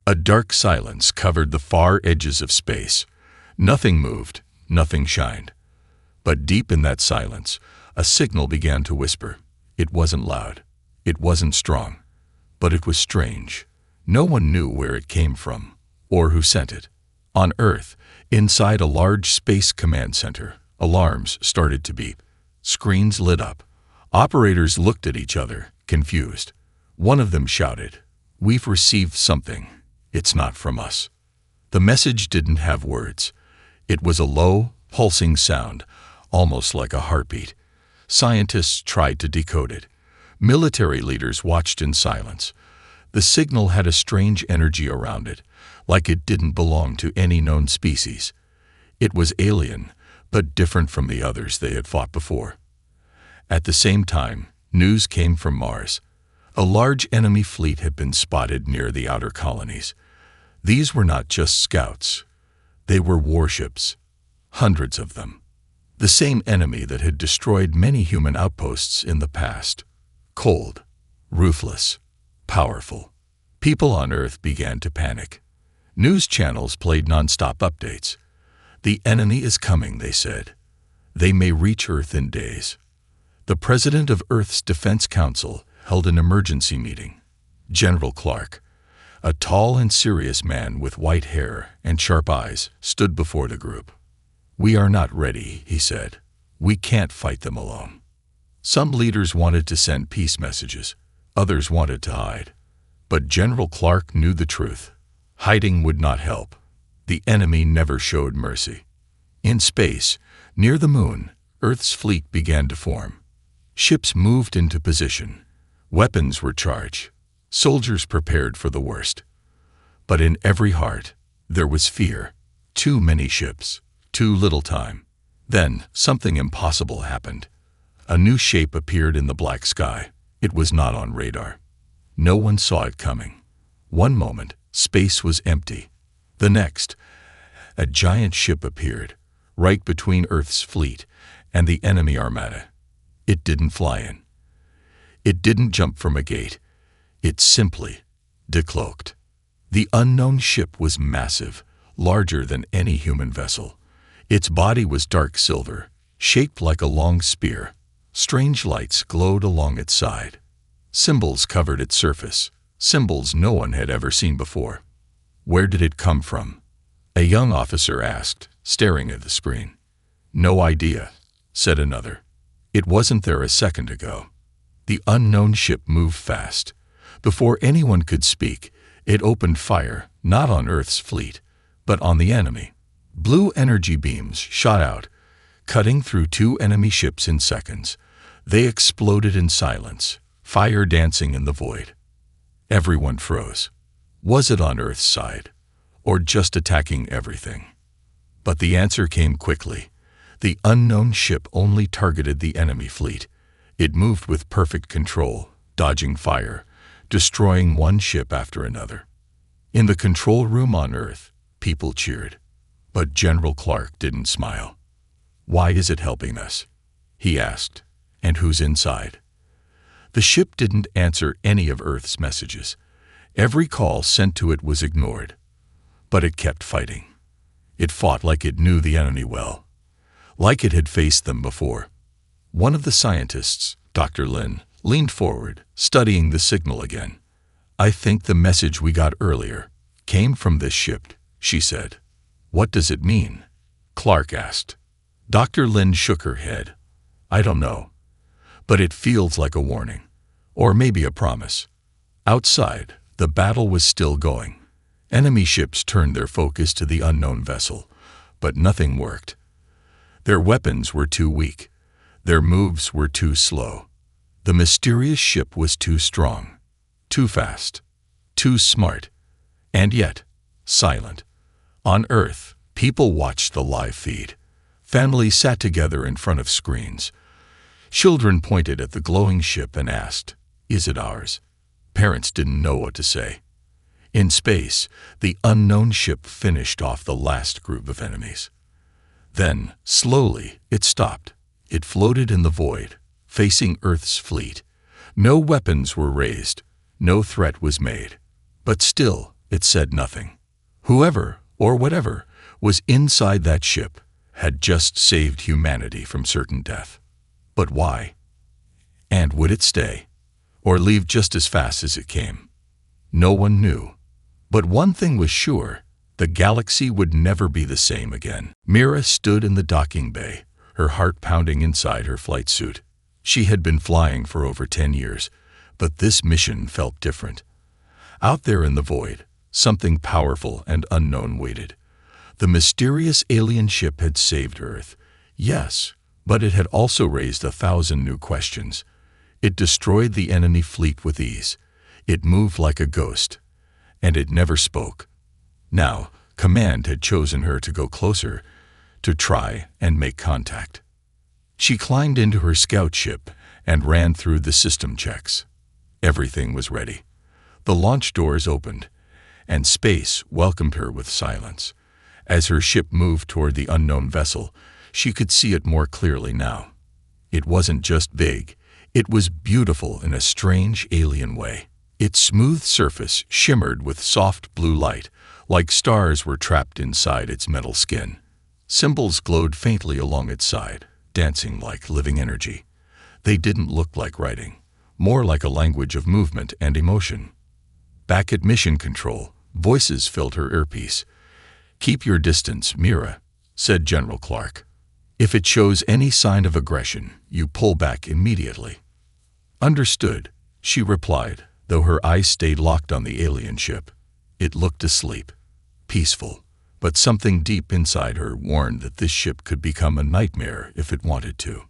A dark silence covered the far edges of space. Nothing moved, nothing shined. But deep in that silence, a signal began to whisper. It wasn't loud. It wasn't strong. But it was strange. No one knew where it came from, or who sent it. On Earth, inside a large space command center, alarms started to beep. Screens lit up. Operators looked at each other, confused. One of them shouted, "We've received something. It's not from us." The message didn't have words. It was a low, pulsing sound, almost like a heartbeat. Scientists tried to decode it. Military leaders watched in silence. The signal had a strange energy around it, like it didn't belong to any known species. It was alien, but different from the others they had fought before. At the same time, news came from Mars. A large enemy fleet had been spotted near the outer colonies. These were not just scouts. They were warships. Hundreds of them. The same enemy that had destroyed many human outposts in the past. Cold, ruthless, powerful. People on Earth began to panic. News channels played non-stop updates. "The enemy is coming," they said. "They may reach Earth in days." The president of Earth's Defense Council held an emergency meeting. General Clark, a tall and serious man with white hair and sharp eyes, stood before the group. "We are not ready," he said. "We can't fight them alone." Some leaders wanted to send peace messages. Others wanted to hide. But General Clark knew the truth. Hiding would not help. The enemy never showed mercy. In space, near the moon, Earth's fleet began to form. Ships moved into position. Weapons were charged. Soldiers prepared for the worst. But in every heart, there was fear. Too many ships. Too little time. Then, something impossible happened. A new shape appeared in the black sky. It was not on radar. No one saw it coming. One moment, space was empty. The next, a giant ship appeared, right between Earth's fleet and the enemy armada. It didn't fly in. It didn't jump from a gate. It simply decloaked. The unknown ship was massive, larger than any human vessel. Its body was dark silver, shaped like a long spear. Strange lights glowed along its side. Symbols covered its surface, symbols no one had ever seen before. "Where did it come from?" a young officer asked, staring at the screen. "No idea," said another. "It wasn't there a second ago." The unknown ship moved fast. Before anyone could speak, it opened fire, not on Earth's fleet, but on the enemy. Blue energy beams shot out, cutting through two enemy ships in seconds. They exploded in silence, fire dancing in the void. Everyone froze. Was it on Earth's side, or just attacking everything? But the answer came quickly. The unknown ship only targeted the enemy fleet. It moved with perfect control, dodging fire, destroying one ship after another. In the control room on Earth, people cheered. But General Clark didn't smile. "Why is it helping us?" he asked. "And who's inside?" The ship didn't answer any of Earth's messages. Every call sent to it was ignored. But it kept fighting. It fought like it knew the enemy well, like it had faced them before. One of the scientists, Dr. Lin, leaned forward, studying the signal again. "I think the message we got earlier came from this ship," she said. "What does it mean?" Clark asked. Dr. Lin shook her head. "I don't know. But it feels like a warning. Or maybe a promise." Outside, the battle was still going. Enemy ships turned their focus to the unknown vessel, but nothing worked. Their weapons were too weak. Their moves were too slow. The mysterious ship was too strong, too fast, too smart, and yet silent. On Earth, people watched the live feed. Families sat together in front of screens. Children pointed at the glowing ship and asked, "Is it ours?" Parents didn't know what to say. In space, the unknown ship finished off the last group of enemies. Then, slowly, it stopped. It floated in the void, facing Earth's fleet. No weapons were raised. No threat was made. But still, It said nothing. Whoever, or whatever, was inside that ship had just saved humanity from certain death. But why? And would it stay, or leave just as fast as it came? No one knew. But one thing was sure, the galaxy would never be the same again. Mira stood in the docking bay, her heart pounding inside her flight suit. She had been flying for over 10 years, but this mission felt different. Out there in the void, something powerful and unknown waited. The mysterious alien ship had saved Earth, yes, but it had also raised 1,000 new questions. It destroyed the enemy fleet with ease. It moved like a ghost, and it never spoke. Now, Command had chosen her to go closer, to try and make contact. She climbed into her scout ship and ran through the system checks. Everything was ready. The launch doors opened, and space welcomed her with silence. As her ship moved toward the unknown vessel, she could see it more clearly now. It wasn't just big, it was beautiful in a strange alien way. Its smooth surface shimmered with soft blue light, like stars were trapped inside its metal skin. Symbols glowed faintly along its side, dancing like living energy. They didn't look like writing, more like a language of movement and emotion. Back at Mission Control, voices filled her earpiece. "Keep your distance, Mira," said General Clark. "If it shows any sign of aggression, you pull back immediately." "Understood," she replied, though her eyes stayed locked on the alien ship. It looked asleep, peaceful, but something deep inside her warned that this ship could become a nightmare if it wanted to.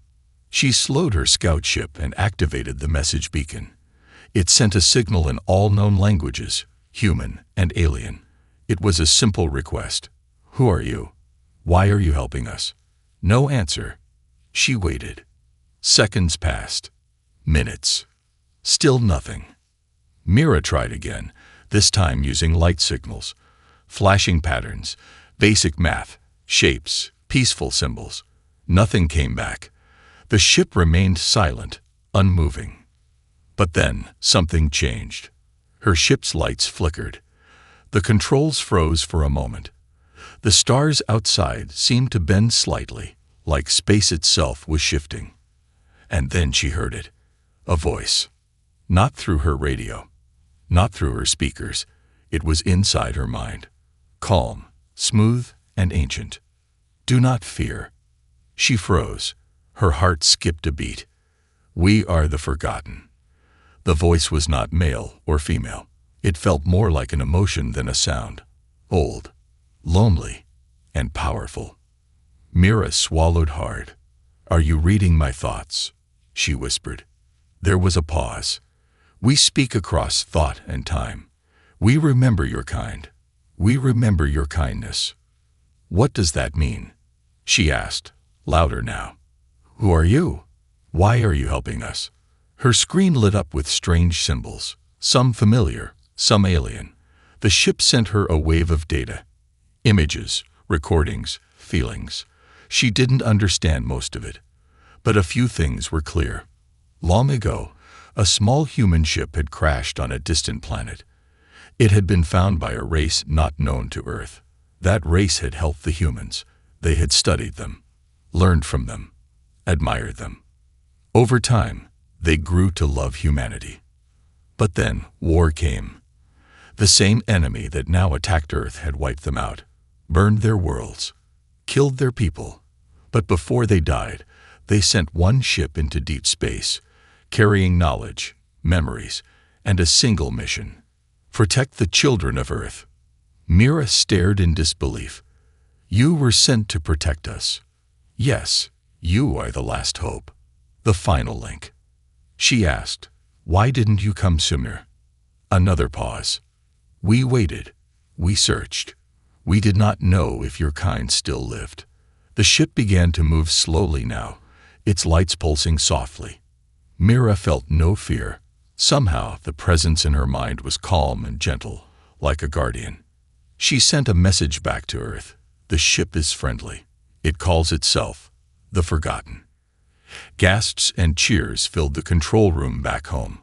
She slowed her scout ship and activated the message beacon. It sent a signal in all known languages, human and alien. It was a simple request. "Who are you? Why are you helping us?" No answer. She waited. Seconds passed. Minutes. Still nothing. Mira tried again, this time using light signals, flashing patterns, basic math, shapes, peaceful symbols. Nothing came back. The ship remained silent, unmoving. But then something changed. Her ship's lights flickered. The controls froze for a moment. The stars outside seemed to bend slightly, like space itself was shifting. And then she heard it. A voice. Not through her radio. Not through her speakers. It was inside her mind. Calm, smooth, and ancient. "Do not fear." She froze. Her heart skipped a beat. "We are the forgotten." The voice was not male or female. It felt more like an emotion than a sound. Old, lonely, and powerful. Mira swallowed hard. "Are you reading my thoughts?" she whispered. There was a pause. "We speak across thought and time. We remember your kind. We remember your kindness." "What does that mean?" she asked, louder now. "Who are you? Why are you helping us?" Her screen lit up with strange symbols, some familiar, some alien. The ship sent her a wave of data. Images, recordings, feelings. She didn't understand most of it. But a few things were clear. Long ago, a small human ship had crashed on a distant planet. It had been found by a race not known to Earth. That race had helped the humans. They had studied them, learned from them, admired them. Over time, they grew to love humanity. But then war came. The same enemy that now attacked Earth had wiped them out, burned their worlds, killed their people. But before they died, they sent one ship into deep space, carrying knowledge, memories, and a single mission: protect the children of Earth. Mira stared in disbelief. "You were sent to protect us. Yes, you are the last hope, the final link." She asked, "Why didn't you come sooner?" Another pause. "We waited. We searched. We did not know if your kind still lived." The ship began to move slowly now, its lights pulsing softly. Mira felt no fear. Somehow, the presence in her mind was calm and gentle, like a guardian. She sent a message back to Earth. "The ship is friendly. It calls itself the Forgotten." Gasps and cheers filled the control room back home.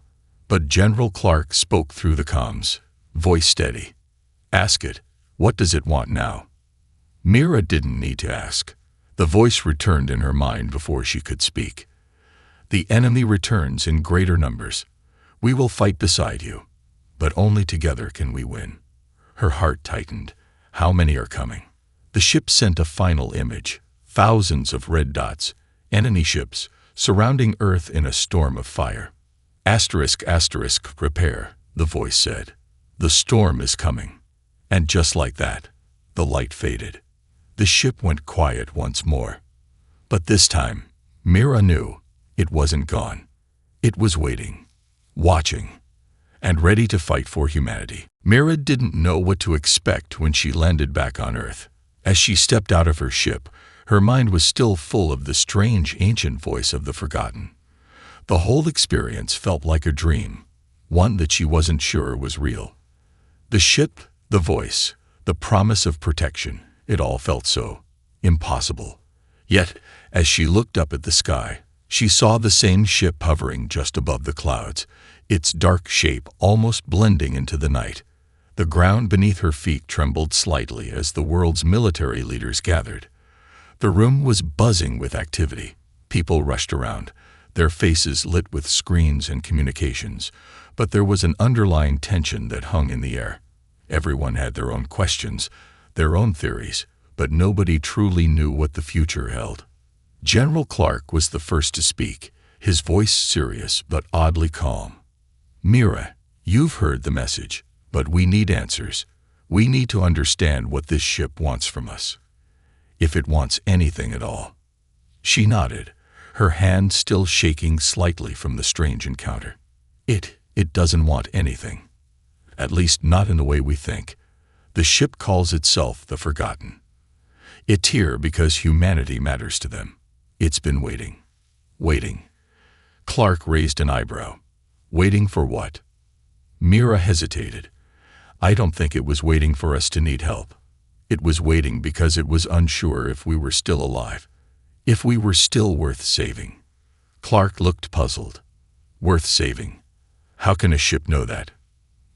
But General Clark spoke through the comms, voice steady. Ask it. What does it want now? Mira didn't need to ask. The voice returned in her mind before she could speak. The enemy returns in greater numbers. We will fight beside you, but only together can we win. Her heart tightened. How many are coming? The ship sent a final image. Thousands of red dots, enemy ships, surrounding Earth in a storm of fire. Asterisk, asterisk, prepare, the voice said. The storm is coming. And just like that, the light faded. The ship went quiet once more. But this time, Mira knew it wasn't gone. It was waiting, watching, and ready to fight for humanity. Mira didn't know what to expect when she landed back on Earth. As she stepped out of her ship, her mind was still full of the strange ancient voice of the forgotten. The whole experience felt like a dream, one that she wasn't sure was real. The ship, the voice, the promise of protection, it all felt so impossible. Yet, as she looked up at the sky, she saw the same ship hovering just above the clouds, its dark shape almost blending into the night. The ground beneath her feet trembled slightly as the world's military leaders gathered. The room was buzzing with activity. People rushed around, their faces lit with screens and communications, but there was an underlying tension that hung in the air. Everyone had their own questions, their own theories, but nobody truly knew what the future held. General Clark was the first to speak, his voice serious but oddly calm. Mira, you've heard the message, but we need answers. We need to understand what this ship wants from us, if it wants anything at all. She nodded, her hand still shaking slightly from the strange encounter. It doesn't want anything. At least not in the way we think. The ship calls itself the Forgotten. It's here because humanity matters to them. It's been waiting. Waiting. Clark raised an eyebrow. Waiting for what? Mira hesitated. I don't think it was waiting for us to need help. It was waiting because it was unsure if we were still alive, if we were still worth saving. Clark looked puzzled. Worth saving? How can a ship know that?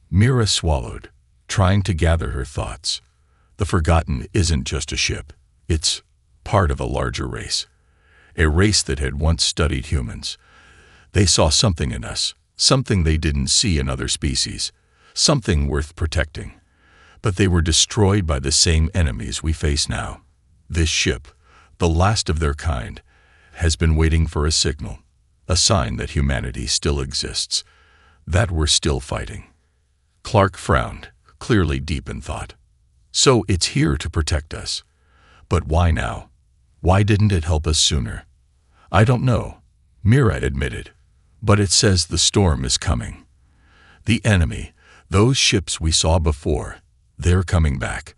Mira swallowed, trying to gather her thoughts. The Forgotten isn't just a ship. It's part of a larger race. A race that had once studied humans. They saw something in us, something they didn't see in other species, something worth protecting. But they were destroyed by the same enemies we face now. This ship, the last of their kind, has been waiting for a signal, a sign that humanity still exists, that we're still fighting. Clark frowned, clearly deep in thought. So it's here to protect us. But why now? Why didn't it help us sooner? I don't know, Mira admitted. But it says the storm is coming. The enemy, those ships we saw before, they're coming back.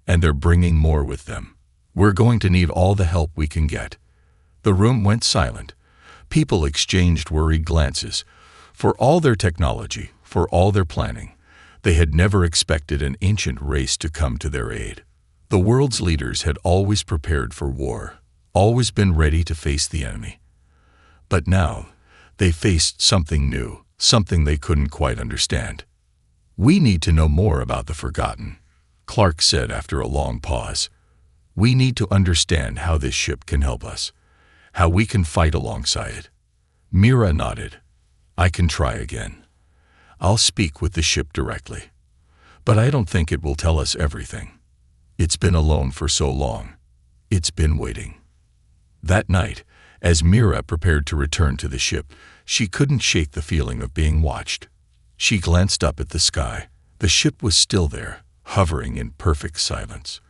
And they're bringing more with them. We're going to need all the help we can get. The room went silent. People exchanged worried glances. For all their technology, for all their planning, they had never expected an ancient race to come to their aid. The world's leaders had always prepared for war, always been ready to face the enemy. But now, they faced something new, something they couldn't quite understand. We need to know more about the Forgotten, Clark said after a long pause. We need to understand how this ship can help us, how we can fight alongside it. Mira nodded. I can try again. I'll speak with the ship directly. But I don't think it will tell us everything. It's been alone for so long. It's been waiting. That night, as Mira prepared to return to the ship, she couldn't shake the feeling of being watched. She glanced up at the sky. The ship was still there, hovering in perfect silence.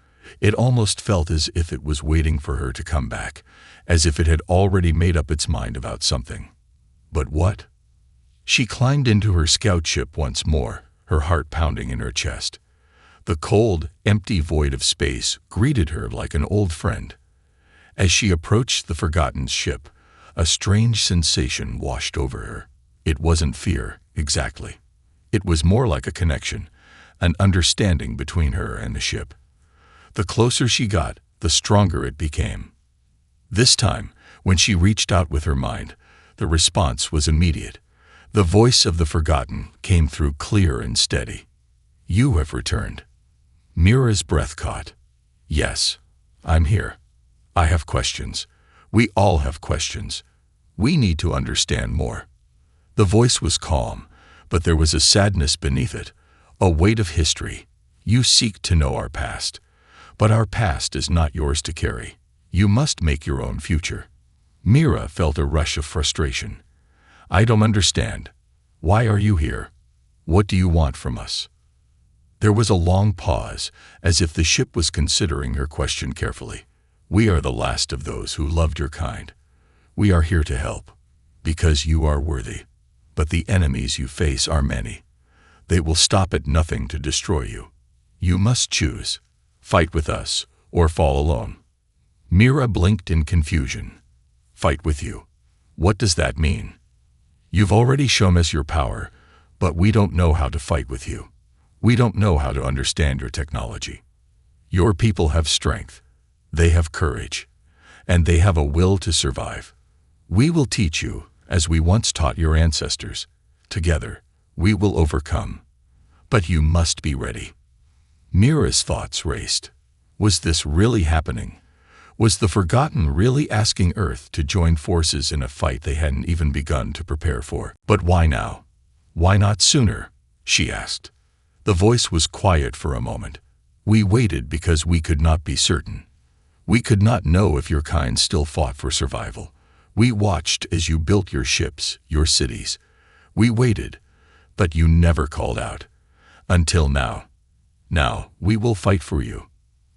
It almost felt as if it was waiting for her to come back, as if it had already made up its mind about something. But what? She climbed into her scout ship once more, her heart pounding in her chest. The cold, empty void of space greeted her like an old friend. As she approached the Forgotten's ship, a strange sensation washed over her. It wasn't fear, exactly. It was more like a connection, an understanding between her and the ship. The closer she got, the stronger it became. This time, when she reached out with her mind, the response was immediate. The voice of the Forgotten came through clear and steady. You have returned. Mira's breath caught. Yes, I'm here. I have questions. We all have questions. We need to understand more. The voice was calm, but there was a sadness beneath it, a weight of history. You seek to know our past, but our past is not yours to carry. You must make your own future. Mira felt a rush of frustration. I don't understand. Why are you here? What do you want from us? There was a long pause, as if the ship was considering her question carefully. We are the last of those who loved your kind. We are here to help, because you are worthy. But the enemies you face are many. They will stop at nothing to destroy you. You must choose. Fight with us, or fall alone. Mira blinked in confusion. Fight with you. What does that mean? You've already shown us your power, but we don't know how to fight with you. We don't know how to understand your technology. Your people have strength. They have courage. And they have a will to survive. We will teach you, as we once taught your ancestors. Together, we will overcome. But you must be ready. Mira's thoughts raced. Was this really happening? Was the Forgotten really asking Earth to join forces in a fight they hadn't even begun to prepare for? But why now? Why not sooner? She asked. The voice was quiet for a moment. We waited because we could not be certain. We could not know if your kind still fought for survival. We watched as you built your ships, your cities. We waited, but you never called out. Until now. Now, we will fight for you.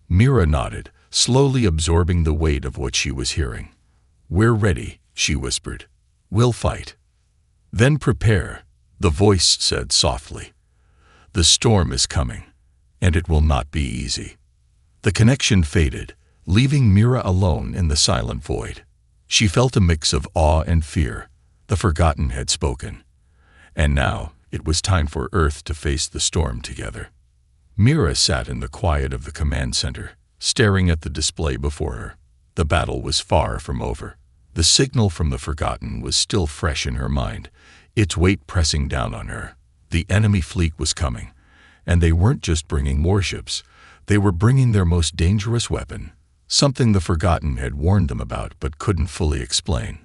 Mira nodded, slowly absorbing the weight of what she was hearing. We're ready, she whispered. We'll fight. Then prepare, the voice said softly. The storm is coming, and it will not be easy. The connection faded, leaving Mira alone in the silent void. She felt a mix of awe and fear. The Forgotten had spoken. And now, it was time for Earth to face the storm together. Mira sat in the quiet of the command center, staring at the display before her. The battle was far from over. The signal from the Forgotten was still fresh in her mind, its weight pressing down on her. The enemy fleet was coming, and they weren't just bringing warships. They were bringing their most dangerous weapon, something the Forgotten had warned them about but couldn't fully explain.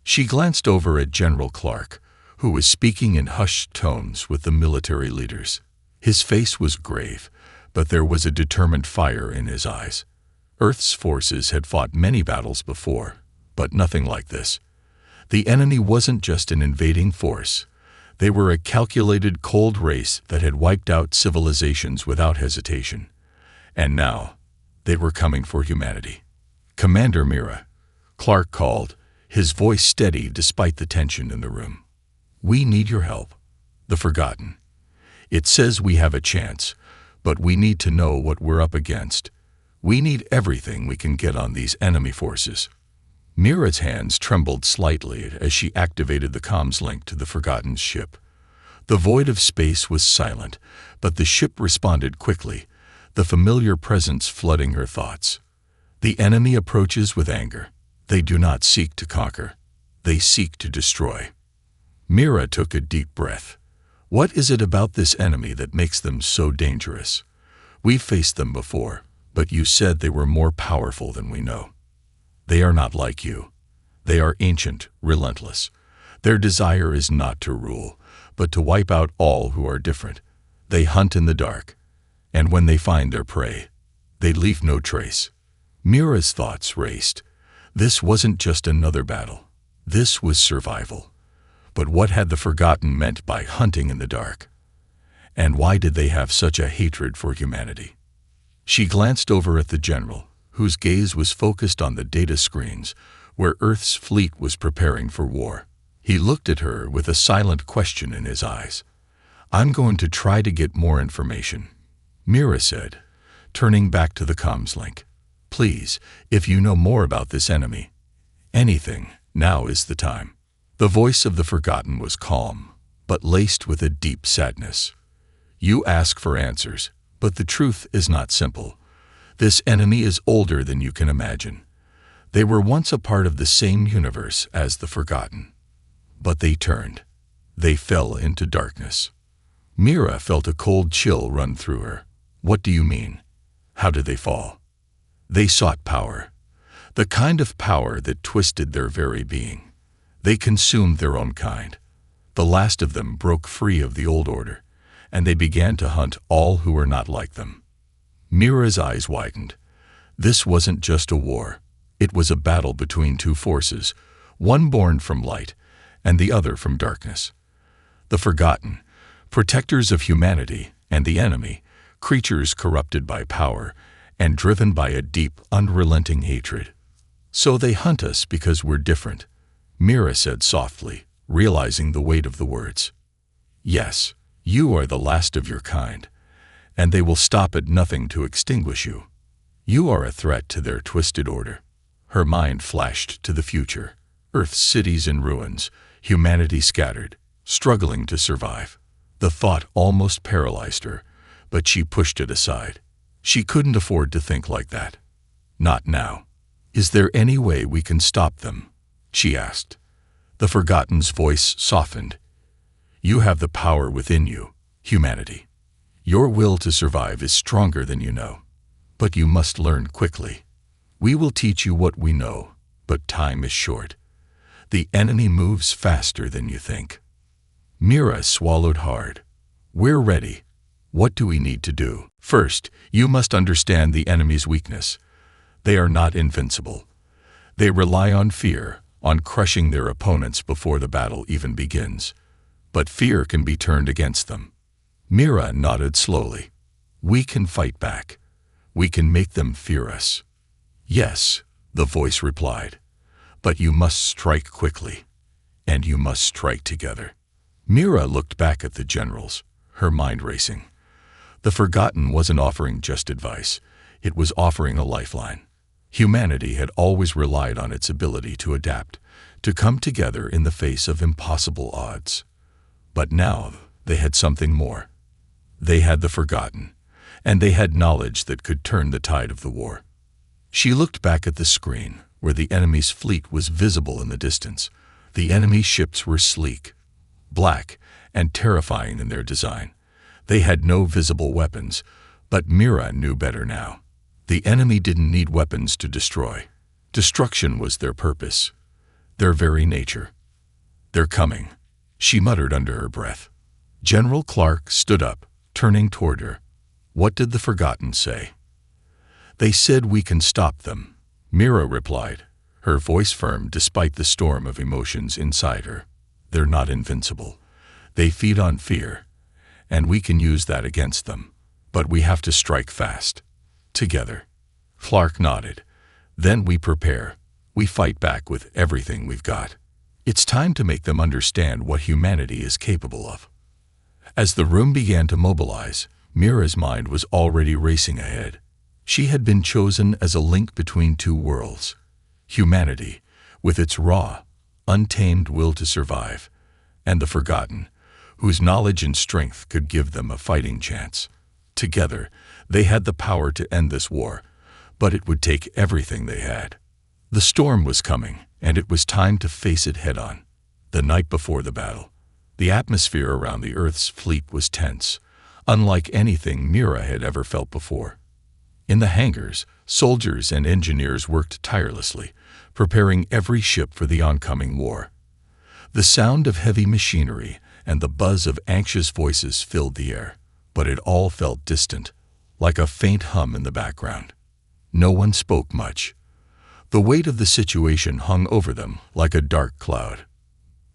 She glanced over at General Clark, who was speaking in hushed tones with the military leaders. His face was grave, but there was a determined fire in his eyes. Earth's forces had fought many battles before, but nothing like this. The enemy wasn't just an invading force. They were a calculated, cold race that had wiped out civilizations without hesitation. And now, they were coming for humanity. Commander Mira, Clark called, his voice steady despite the tension in the room. We need your help. The Forgotten. It says we have a chance, but we need to know what we're up against. We need everything we can get on these enemy forces. Mira's hands trembled slightly as she activated the comms link to the Forgotten's ship. The void of space was silent, but the ship responded quickly, the familiar presence flooding her thoughts. The enemy approaches with anger. They do not seek to conquer. They seek to destroy. Mira took a deep breath. What is it about this enemy that makes them so dangerous? We've faced them before, but you said they were more powerful than we know. They are not like you. They are ancient, relentless. Their desire is not to rule, but to wipe out all who are different. They hunt in the dark, and when they find their prey, they leave no trace. Mira's thoughts raced. This wasn't just another battle. This was survival. But what had the Forgotten meant by hunting in the dark? And why did they have such a hatred for humanity? She glanced over at the general, whose gaze was focused on the data screens, where Earth's fleet was preparing for war. He looked at her with a silent question in his eyes. I'm going to try to get more information, Mira said, turning back to the comms link. Please, if you know more about this enemy, anything, now is the time. The voice of the Forgotten was calm, but laced with a deep sadness. You ask for answers, but the truth is not simple. This enemy is older than you can imagine. They were once a part of the same universe as the Forgotten. But they turned. They fell into darkness. Mira felt a cold chill run through her. What do you mean? How did they fall? They sought power. The kind of power that twisted their very being. They consumed their own kind. The last of them broke free of the old order, and they began to hunt all who were not like them. Mira's eyes widened. This wasn't just a war. It was a battle between two forces, one born from light and the other from darkness. The forgotten, protectors of humanity, and the enemy, creatures corrupted by power and driven by a deep, unrelenting hatred. So they hunt us because we're different, Mira said softly, realizing the weight of the words. Yes, you are the last of your kind, and they will stop at nothing to extinguish you. You are a threat to their twisted order. Her mind flashed to the future. Earth's cities in ruins, humanity scattered, struggling to survive. The thought almost paralyzed her, but she pushed it aside. She couldn't afford to think like that. Not now. Is there any way we can stop them? She asked. The Forgotten's voice softened. You have the power within you, humanity. Your will to survive is stronger than you know. But you must learn quickly. We will teach you what we know, but time is short. The enemy moves faster than you think. Mira swallowed hard. We're ready. What do we need to do? First, you must understand the enemy's weakness. They are not invincible. They rely on fear, on crushing their opponents before the battle even begins. But fear can be turned against them. Mira nodded slowly. We can fight back. We can make them fear us. Yes, the voice replied. But you must strike quickly. And you must strike together. Mira looked back at the generals, her mind racing. The Forgotten wasn't offering just advice. It was offering a lifeline. Humanity had always relied on its ability to adapt, to come together in the face of impossible odds. But now they had something more. They had the Forgotten, and they had knowledge that could turn the tide of the war. She looked back at the screen, where the enemy's fleet was visible in the distance. The enemy ships were sleek, black, and terrifying in their design. They had no visible weapons, but Mira knew better now. The enemy didn't need weapons to destroy. Destruction was their purpose, their very nature. They're coming, she muttered under her breath. General Clark stood up, turning toward her. What did the Forgotten say? They said we can stop them, Mira replied, her voice firm despite the storm of emotions inside her. They're not invincible. They feed on fear, and we can use that against them. But we have to strike fast. Together. Clark nodded. Then we prepare. We fight back with everything we've got. It's time to make them understand what humanity is capable of. As the room began to mobilize, Mira's mind was already racing ahead. She had been chosen as a link between two worlds. Humanity, with its raw, untamed will to survive, and the Forgotten, whose knowledge and strength could give them a fighting chance. Together, they had the power to end this war, but it would take everything they had. The storm was coming, and it was time to face it head-on. The night before the battle, the atmosphere around the Earth's fleet was tense, unlike anything Mira had ever felt before. In the hangars, soldiers and engineers worked tirelessly, preparing every ship for the oncoming war. The sound of heavy machinery and the buzz of anxious voices filled the air, but it all felt distant, like a faint hum in the background. No one spoke much. The weight of the situation hung over them like a dark cloud.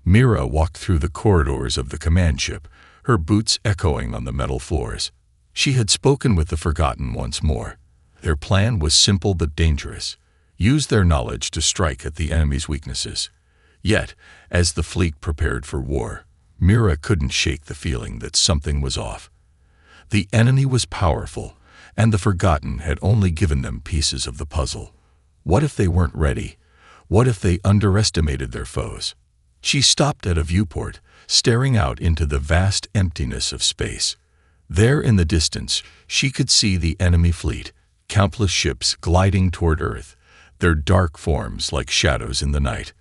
Mira walked through the corridors of the command ship, her boots echoing on the metal floors. She had spoken with the Forgotten once more. Their plan was simple but dangerous. Use their knowledge to strike at the enemy's weaknesses. Yet, as the fleet prepared for war, Mira couldn't shake the feeling that something was off. The enemy was powerful, and the Forgotten had only given them pieces of the puzzle. What if they weren't ready? What if they underestimated their foes? She stopped at a viewport, staring out into the vast emptiness of space. There in the distance, she could see the enemy fleet, countless ships gliding toward Earth, their dark forms like shadows in the night.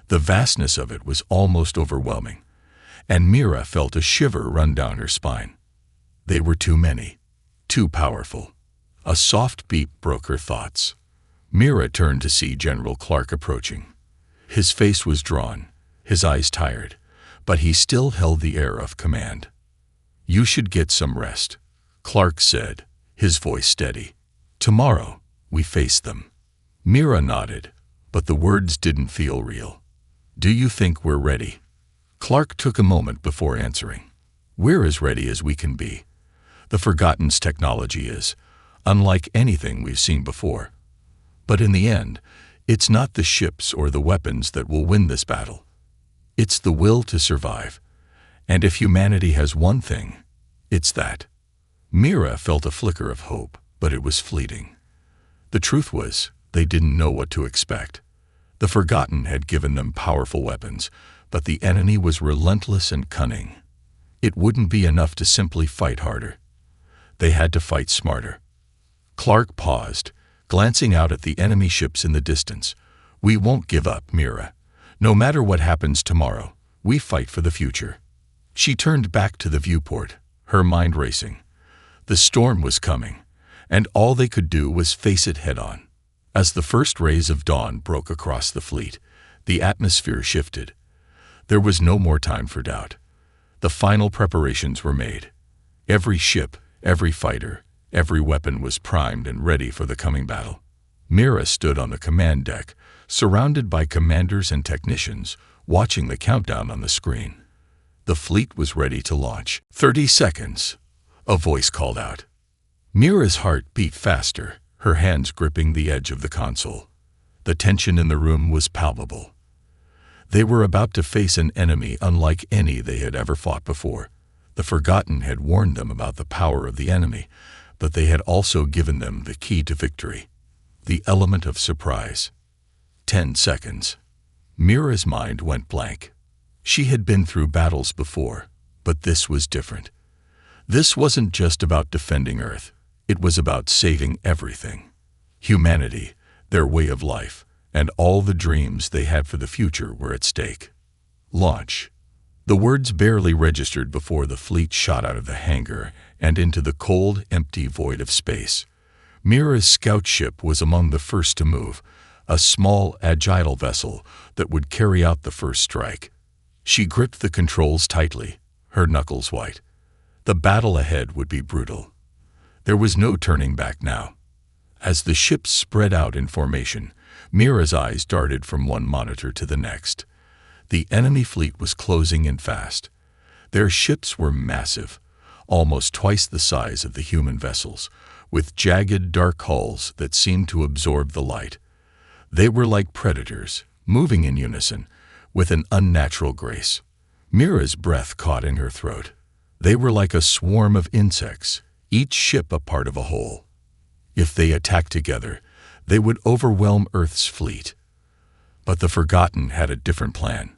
The vastness of it was almost overwhelming, and Mira felt a shiver run down her spine. They were too many, too powerful. A soft beep broke her thoughts. Mira turned to see General Clark approaching. His face was drawn, his eyes tired, but he still held the air of command. "You should get some rest," Clark said, his voice steady. "Tomorrow, we face them." Mira nodded, but the words didn't feel real. "Do you think we're ready?" Clark took a moment before answering. "We're as ready as we can be. The Forgotten's technology is unlike anything we've seen before. But in the end, it's not the ships or the weapons that will win this battle. It's the will to survive. And if humanity has one thing, it's that." Mira felt a flicker of hope, but it was fleeting. The truth was, they didn't know what to expect. The Forgotten had given them powerful weapons, but the enemy was relentless and cunning. It wouldn't be enough to simply fight harder. They had to fight smarter. Clark paused, glancing out at the enemy ships in the distance. "We won't give up, Mira. No matter what happens tomorrow, we fight for the future." She turned back to the viewport, her mind racing. The storm was coming, and all they could do was face it head-on. As the first rays of dawn broke across the fleet, the atmosphere shifted. There was no more time for doubt. The final preparations were made. Every ship, every fighter, every weapon was primed and ready for the coming battle. Mira stood on the command deck, surrounded by commanders and technicians, watching the countdown on the screen. The fleet was ready to launch. 30 seconds, a voice called out. Mira's heart beat faster, her hands gripping the edge of the console. The tension in the room was palpable. They were about to face an enemy unlike any they had ever fought before. The Forgotten had warned them about the power of the enemy, but they had also given them the key to victory, the element of surprise. 10 seconds. Mira's mind went blank. She had been through battles before, but this was different. This wasn't just about defending Earth. It was about saving everything. Humanity, their way of life, and all the dreams they had for the future were at stake. Launch. The words barely registered before the fleet shot out of the hangar and into the cold, empty void of space. Mira's scout ship was among the first to move, a small, agile vessel that would carry out the first strike. She gripped the controls tightly, her knuckles white. The battle ahead would be brutal. There was no turning back now. As the ships spread out in formation, Mira's eyes darted from one monitor to the next. The enemy fleet was closing in fast. Their ships were massive, almost twice the size of the human vessels, with jagged, dark hulls that seemed to absorb the light. They were like predators, moving in unison, with an unnatural grace. Mira's breath caught in her throat. They were like a swarm of insects, each ship a part of a whole. If they attacked together, they would overwhelm Earth's fleet. But the Forgotten had a different plan.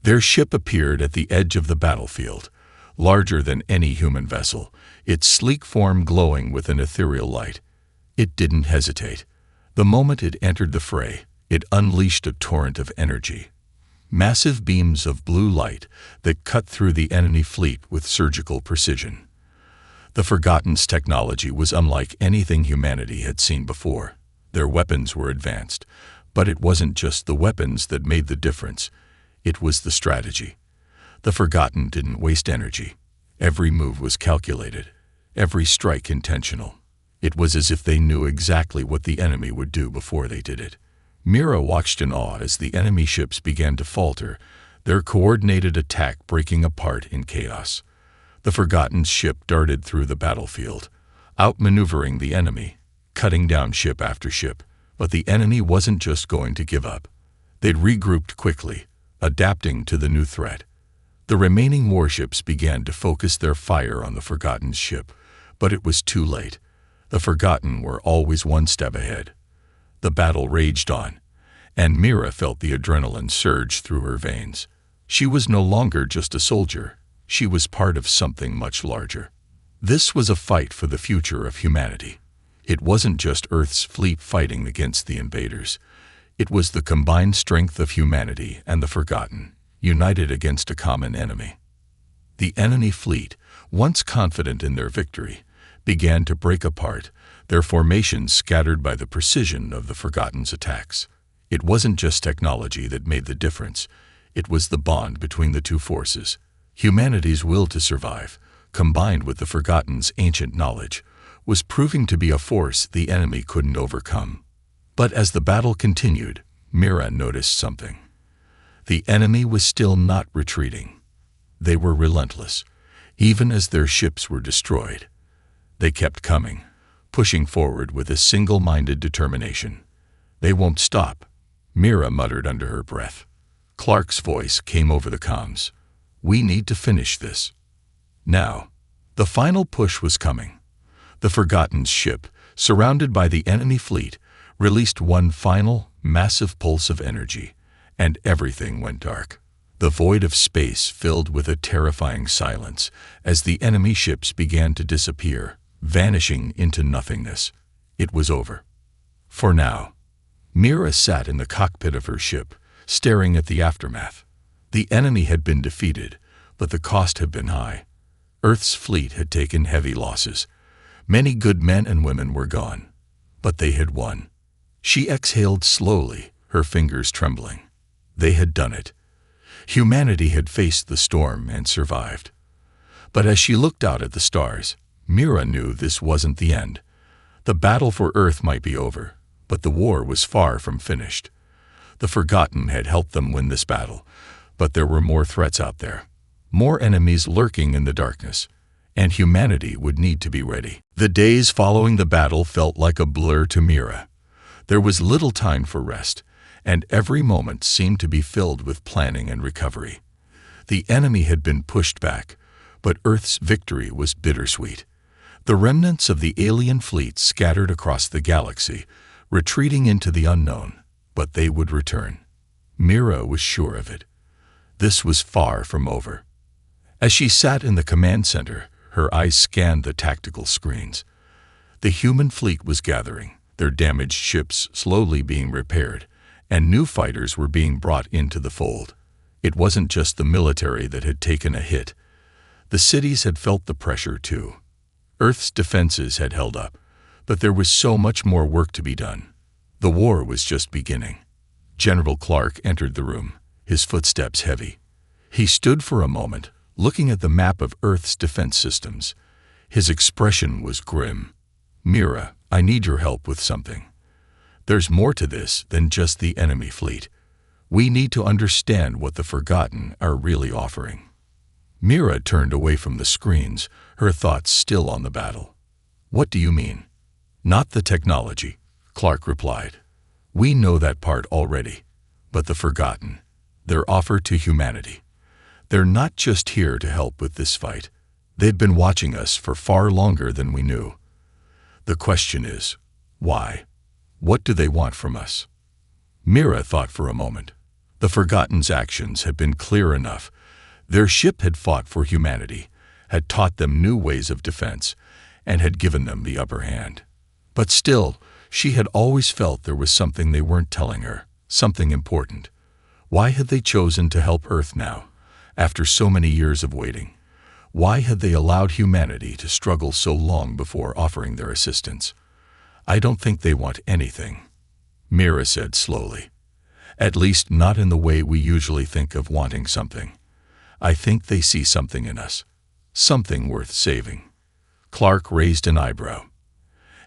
Their ship appeared at the edge of the battlefield, larger than any human vessel, its sleek form glowing with an ethereal light. It didn't hesitate. The moment it entered the fray, it unleashed a torrent of energy. Massive beams of blue light that cut through the enemy fleet with surgical precision. The Forgotten's technology was unlike anything humanity had seen before. Their weapons were advanced, but it wasn't just the weapons that made the difference. It was the strategy. The Forgotten didn't waste energy. Every move was calculated, every strike intentional. It was as if they knew exactly what the enemy would do before they did it. Mira watched in awe as the enemy ships began to falter, their coordinated attack breaking apart in chaos. The Forgotten's ship darted through the battlefield, outmaneuvering the enemy, cutting down ship after ship. But the enemy wasn't just going to give up. They'd regrouped quickly, adapting to the new threat. The remaining warships began to focus their fire on the Forgotten's ship, but it was too late. The Forgotten were always one step ahead. The battle raged on, and Mira felt the adrenaline surge through her veins. She was no longer just a soldier. She was part of something much larger. This was a fight for the future of humanity. It wasn't just Earth's fleet fighting against the invaders. It was the combined strength of humanity and the Forgotten, united against a common enemy. The enemy fleet, once confident in their victory, began to break apart, their formations scattered by the precision of the Forgotten's attacks. It wasn't just technology that made the difference. It was the bond between the two forces. Humanity's will to survive, combined with the Forgotten's ancient knowledge, was proving to be a force the enemy couldn't overcome. But as the battle continued, Mira noticed something. The enemy was still not retreating. They were relentless, even as their ships were destroyed. They kept coming, pushing forward with a single-minded determination. "They won't stop," Mira muttered under her breath. Clark's voice came over the comms. "We need to finish this." Now, the final push was coming. The Forgotten's ship, surrounded by the enemy fleet, released one final, massive pulse of energy, and everything went dark. The void of space filled with a terrifying silence as the enemy ships began to disappear, vanishing into nothingness. It was over. For now. Mira sat in the cockpit of her ship, staring at the aftermath. The enemy had been defeated, but the cost had been high. Earth's fleet had taken heavy losses. Many good men and women were gone, but they had won. She exhaled slowly, her fingers trembling. They had done it. Humanity had faced the storm and survived. But as she looked out at the stars, Mira knew this wasn't the end. The battle for Earth might be over, but the war was far from finished. The Forgotten had helped them win this battle, but there were more threats out there, more enemies lurking in the darkness, and humanity would need to be ready. The days following the battle felt like a blur to Mira. There was little time for rest, and every moment seemed to be filled with planning and recovery. The enemy had been pushed back, but Earth's victory was bittersweet. The remnants of the alien fleet scattered across the galaxy, retreating into the unknown, but they would return. Mira was sure of it. This was far from over. As she sat in the command center, her eyes scanned the tactical screens. The human fleet was gathering, their damaged ships slowly being repaired, and new fighters were being brought into the fold. It wasn't just the military that had taken a hit. The cities had felt the pressure too. Earth's defenses had held up, but there was so much more work to be done. The war was just beginning. General Clark entered the room, his footsteps heavy. He stood for a moment, looking at the map of Earth's defense systems. His expression was grim. "Mira, I need your help with something. There's more to this than just the enemy fleet. We need to understand what the Forgotten are really offering." Mira turned away from the screens, her thoughts still on the battle. "What do you mean?" "Not the technology," Clark replied. "We know that part already. But the Forgotten, their offer to humanity. They're not just here to help with this fight. They've been watching us for far longer than we knew. The question is, why? What do they want from us?" Mira thought for a moment. The Forgotten's actions had been clear enough. Their ship had fought for humanity, had taught them new ways of defense, and had given them the upper hand. But still, she had always felt there was something they weren't telling her, something important. Why had they chosen to help Earth now, after so many years of waiting? Why had they allowed humanity to struggle so long before offering their assistance? "I don't think they want anything," Mira said slowly. "At least not in the way we usually think of wanting something. I think they see something in us, something worth saving." Clark raised an eyebrow.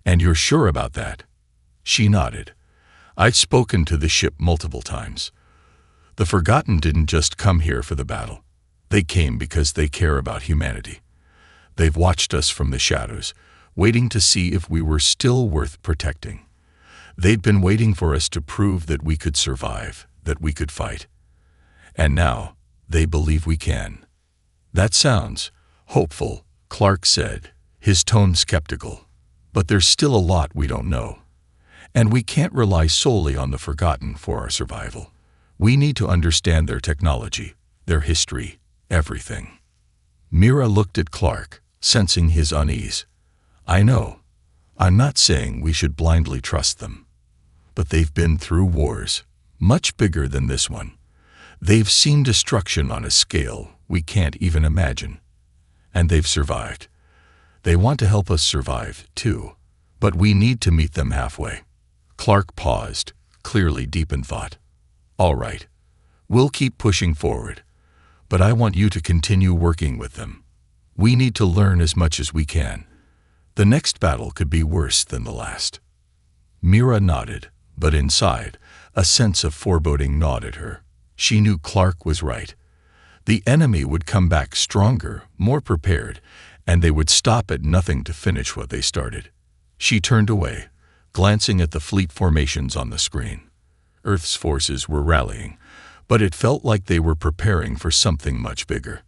"And you're sure about that?" She nodded. "I've spoken to the ship multiple times. The Forgotten didn't just come here for the battle. They came because they care about humanity. They've watched us from the shadows, waiting to see if we were still worth protecting. They'd been waiting for us to prove that we could survive, that we could fight. And now, they believe we can." "That sounds hopeful," Clark said, his tone skeptical. "But there's still a lot we don't know. And we can't rely solely on the Forgotten for our survival. We need to understand their technology, their history, everything." Mira looked at Clark, sensing his unease. "I know. I'm not saying we should blindly trust them. But they've been through wars, much bigger than this one. They've seen destruction on a scale we can't even imagine. And they've survived. They want to help us survive, too. But we need to meet them halfway. Clark paused, clearly deep in thought. All right. We'll keep pushing forward. But I want you to continue working with them. We need to learn as much as we can. The next battle could be worse than the last. Mira nodded, but inside, a sense of foreboding gnawed at her. She knew Clark was right. The enemy would come back stronger, more prepared, and they would stop at nothing to finish what they started. She turned away, glancing at the fleet formations on the screen. Earth's forces were rallying, but it felt like they were preparing for something much bigger.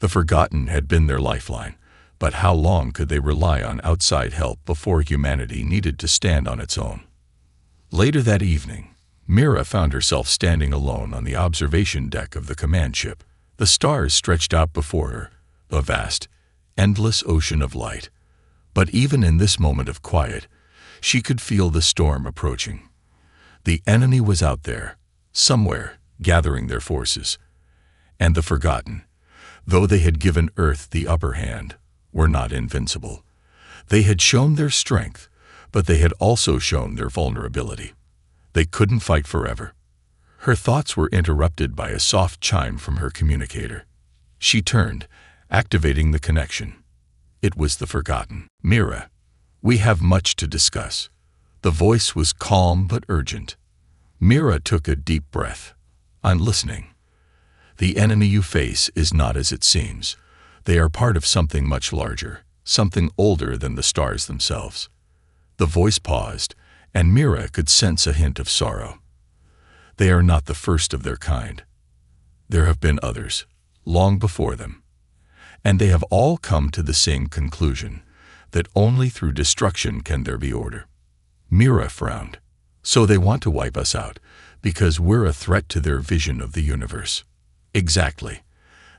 The Forgotten had been their lifeline, but how long could they rely on outside help before humanity needed to stand on its own? Later that evening, Mira found herself standing alone on the observation deck of the command ship. The stars stretched out before her, a vast, endless ocean of light. But even in this moment of quiet, she could feel the storm approaching. The enemy was out there, somewhere, gathering their forces. And the Forgotten, though they had given Earth the upper hand, were not invincible. They had shown their strength, but they had also shown their vulnerability. They couldn't fight forever. Her thoughts were interrupted by a soft chime from her communicator. She turned, activating the connection. It was the Forgotten. Mira, we have much to discuss. The voice was calm but urgent. Mira took a deep breath. I'm listening. The enemy you face is not as it seems. They are part of something much larger, something older than the stars themselves. The voice paused, and Mira could sense a hint of sorrow. They are not the first of their kind. There have been others, long before them. And they have all come to the same conclusion, that only through destruction can there be order. Mira frowned. So they want to wipe us out, because we're a threat to their vision of the universe. Exactly.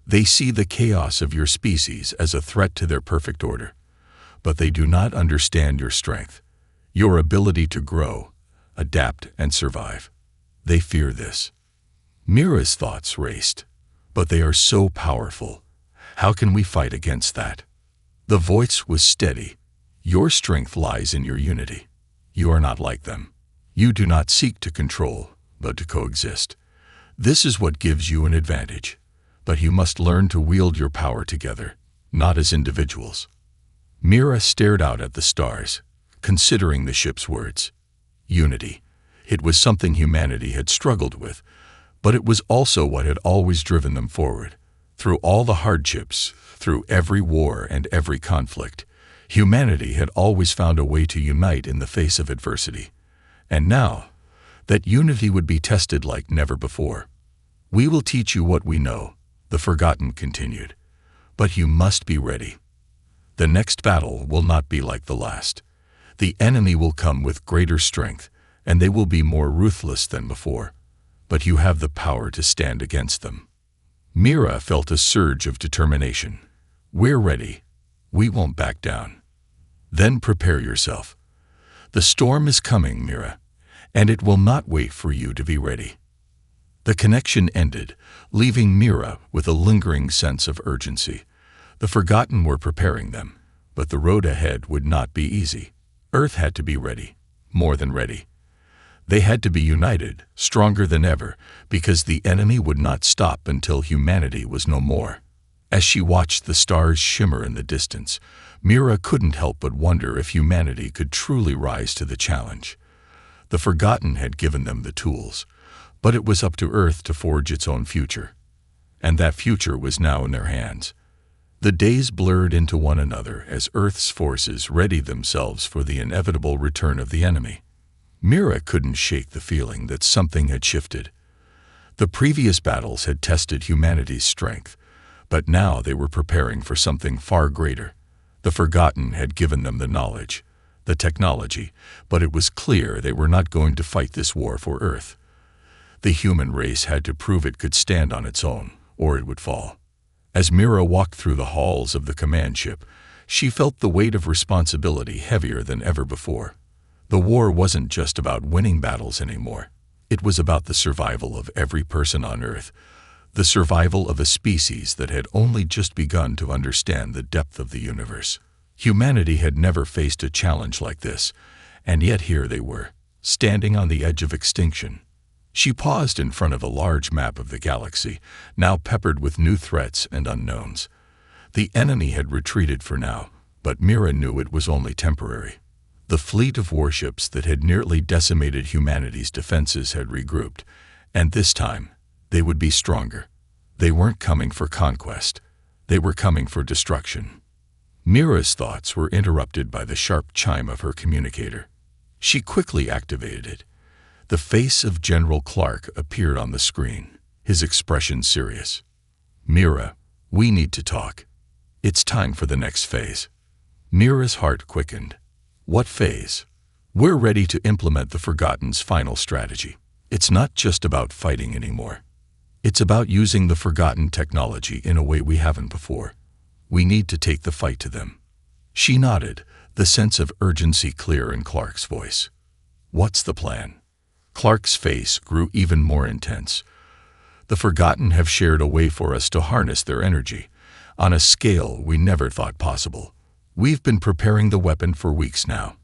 They see the chaos of your species as a threat to their perfect order. But they do not understand your strength, your ability to grow, adapt, and survive. They fear this. Mira's thoughts raced. But they are so powerful. How can we fight against that? The voice was steady. Your strength lies in your unity. You are not like them. You do not seek to control, but to coexist. This is what gives you an advantage. But you must learn to wield your power together, not as individuals. Mira stared out at the stars, considering the ship's words. Unity. It was something humanity had struggled with, but it was also what had always driven them forward. Through all the hardships, through every war and every conflict, humanity had always found a way to unite in the face of adversity. And now, that unity would be tested like never before. We will teach you what we know, the Forgotten continued. But you must be ready. The next battle will not be like the last. The enemy will come with greater strength, and they will be more ruthless than before. But you have the power to stand against them. Mira felt a surge of determination. We're ready. We won't back down. Then prepare yourself. The storm is coming, Mira, and it will not wait for you to be ready. The connection ended, leaving Mira with a lingering sense of urgency. The Forgotten were preparing them, but the road ahead would not be easy. Earth had to be ready, more than ready. They had to be united, stronger than ever, because the enemy would not stop until humanity was no more. As she watched the stars shimmer in the distance, Mira couldn't help but wonder if humanity could truly rise to the challenge. The Forgotten had given them the tools, but it was up to Earth to forge its own future. And that future was now in their hands. The days blurred into one another as Earth's forces readied themselves for the inevitable return of the enemy. Mira couldn't shake the feeling that something had shifted. The previous battles had tested humanity's strength, but now they were preparing for something far greater. The Forgotten had given them the knowledge, the technology, but it was clear they were not going to fight this war for Earth. The human race had to prove it could stand on its own, or it would fall. As Mira walked through the halls of the command ship, she felt the weight of responsibility heavier than ever before. The war wasn't just about winning battles anymore. It was about the survival of every person on Earth, the survival of a species that had only just begun to understand the depth of the universe. Humanity had never faced a challenge like this, and yet here they were, standing on the edge of extinction. She paused in front of a large map of the galaxy, now peppered with new threats and unknowns. The enemy had retreated for now, but Mira knew it was only temporary. The fleet of warships that had nearly decimated humanity's defenses had regrouped, and this time, they would be stronger. They weren't coming for conquest. They were coming for destruction. Mira's thoughts were interrupted by the sharp chime of her communicator. She quickly activated it. The face of General Clark appeared on the screen, his expression serious. "Mira, we need to talk. It's time for the next phase." Mira's heart quickened. "What phase?" "We're ready to implement the Forgotten's final strategy. It's not just about fighting anymore. It's about using the Forgotten technology in a way we haven't before. We need to take the fight to them." She nodded, the sense of urgency clear in Clark's voice. "What's the plan?" Clark's face grew even more intense. "The Forgotten have shared a way for us to harness their energy, on a scale we never thought possible. We've been preparing the weapon for weeks now.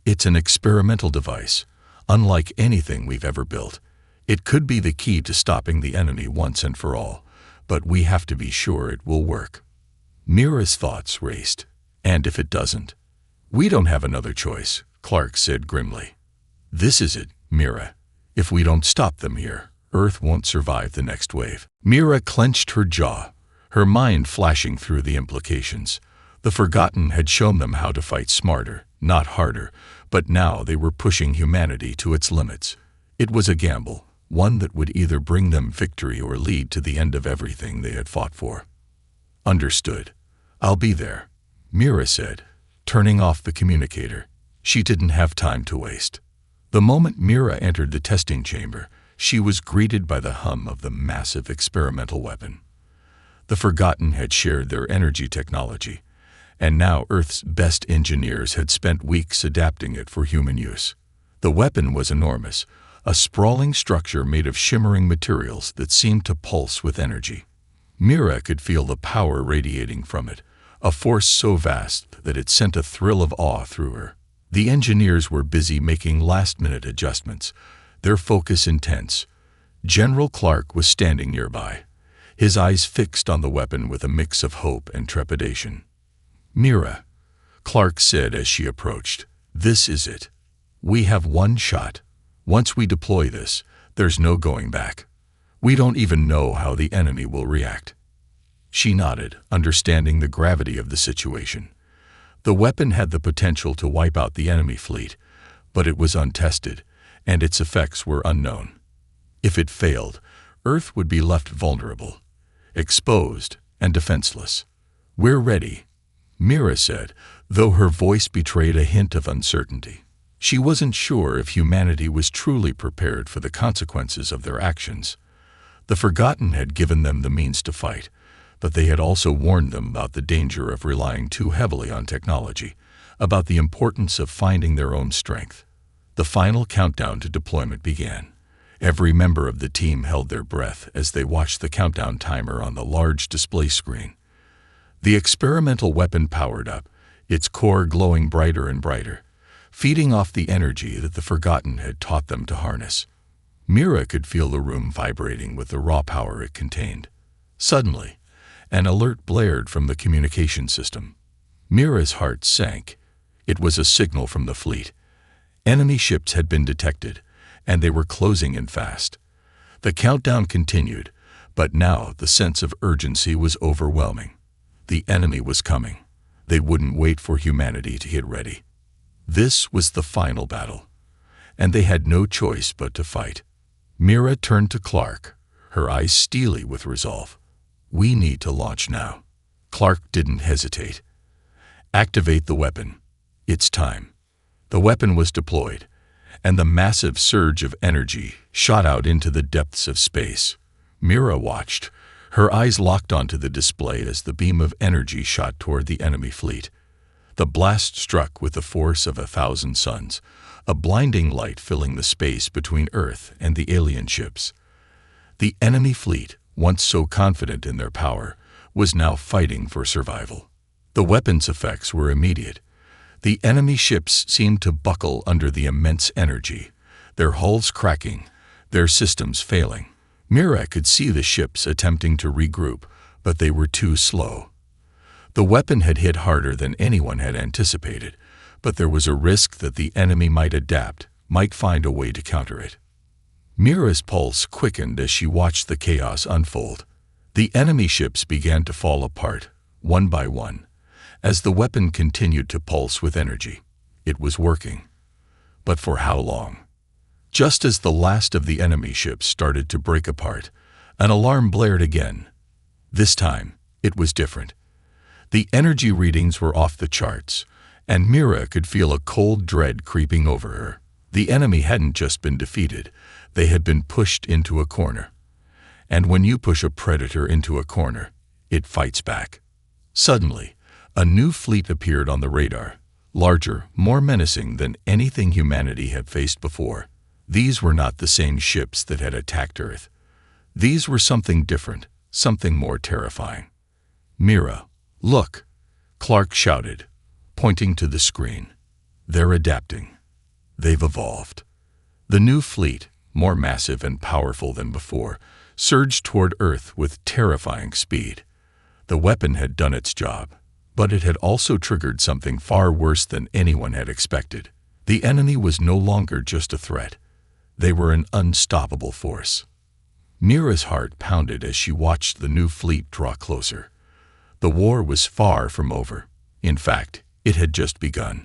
It's an experimental device, unlike anything we've ever built. It could be the key to stopping the enemy once and for all, but we have to be sure it will work." Mira's thoughts raced. "And if it doesn't?" "We don't have another choice," Clark said grimly. "This is it, Mira. If we don't stop them here, Earth won't survive the next wave." Mira clenched her jaw, her mind flashing through the implications. The Forgotten had shown them how to fight smarter, not harder, but now they were pushing humanity to its limits. It was a gamble, one that would either bring them victory or lead to the end of everything they had fought for. "Understood. I'll be there," Mira said, turning off the communicator. She didn't have time to waste. The moment Mira entered the testing chamber, she was greeted by the hum of the massive experimental weapon. The Forgotten had shared their energy technology, and now Earth's best engineers had spent weeks adapting it for human use. The weapon was enormous, a sprawling structure made of shimmering materials that seemed to pulse with energy. Mira could feel the power radiating from it, a force so vast that it sent a thrill of awe through her. The engineers were busy making last-minute adjustments, their focus intense. General Clark was standing nearby, his eyes fixed on the weapon with a mix of hope and trepidation. "Mira," Clark said as she approached, "this is it. We have one shot. Once we deploy this, there's no going back. We don't even know how the enemy will react." She nodded, understanding the gravity of the situation. The weapon had the potential to wipe out the enemy fleet, but it was untested, and its effects were unknown. If it failed, Earth would be left vulnerable, exposed, and defenseless. "We're ready," Mira said, though her voice betrayed a hint of uncertainty. She wasn't sure if humanity was truly prepared for the consequences of their actions. The Forgotten had given them the means to fight, but they had also warned them about the danger of relying too heavily on technology, about the importance of finding their own strength. The final countdown to deployment began. Every member of the team held their breath as they watched the countdown timer on the large display screen. The experimental weapon powered up, its core glowing brighter and brighter, feeding off the energy that the Forgotten had taught them to harness. Mira could feel the room vibrating with the raw power it contained. Suddenly, an alert blared from the communication system. Mira's heart sank. It was a signal from the fleet. Enemy ships had been detected, and they were closing in fast. The countdown continued, but now the sense of urgency was overwhelming. The enemy was coming. They wouldn't wait for humanity to get ready. This was the final battle, and they had no choice but to fight. Mira turned to Clark, her eyes steely with resolve. "We need to launch now." Clark didn't hesitate. "Activate the weapon. It's time." The weapon was deployed, and the massive surge of energy shot out into the depths of space. Mira watched, her eyes locked onto the display as the beam of energy shot toward the enemy fleet. The blast struck with the force of 1,000 suns, a blinding light filling the space between Earth and the alien ships. The enemy fleet, once so confident in their power, was now fighting for survival. The weapon's effects were immediate. The enemy ships seemed to buckle under the immense energy, their hulls cracking, their systems failing. Mira could see the ships attempting to regroup, but they were too slow. The weapon had hit harder than anyone had anticipated, but there was a risk that the enemy might adapt, might find a way to counter it. Mira's pulse quickened as she watched the chaos unfold. The enemy ships began to fall apart, one by one, as the weapon continued to pulse with energy. It was working. But for how long? Just as the last of the enemy ships started to break apart, an alarm blared again. This time, it was different. The energy readings were off the charts, and Mira could feel a cold dread creeping over her. The enemy hadn't just been defeated, they had been pushed into a corner. And when you push a predator into a corner, it fights back. Suddenly, a new fleet appeared on the radar, larger, more menacing than anything humanity had faced before. These were not the same ships that had attacked Earth. These were something different, something more terrifying. "Mira, look!" Clark shouted, pointing to the screen. "They're adapting. They've evolved." The new fleet, more massive and powerful than before, surged toward Earth with terrifying speed. The weapon had done its job, but it had also triggered something far worse than anyone had expected. The enemy was no longer just a threat. They were an unstoppable force. Mira's heart pounded as she watched the new fleet draw closer. The war was far from over. In fact, it had just begun.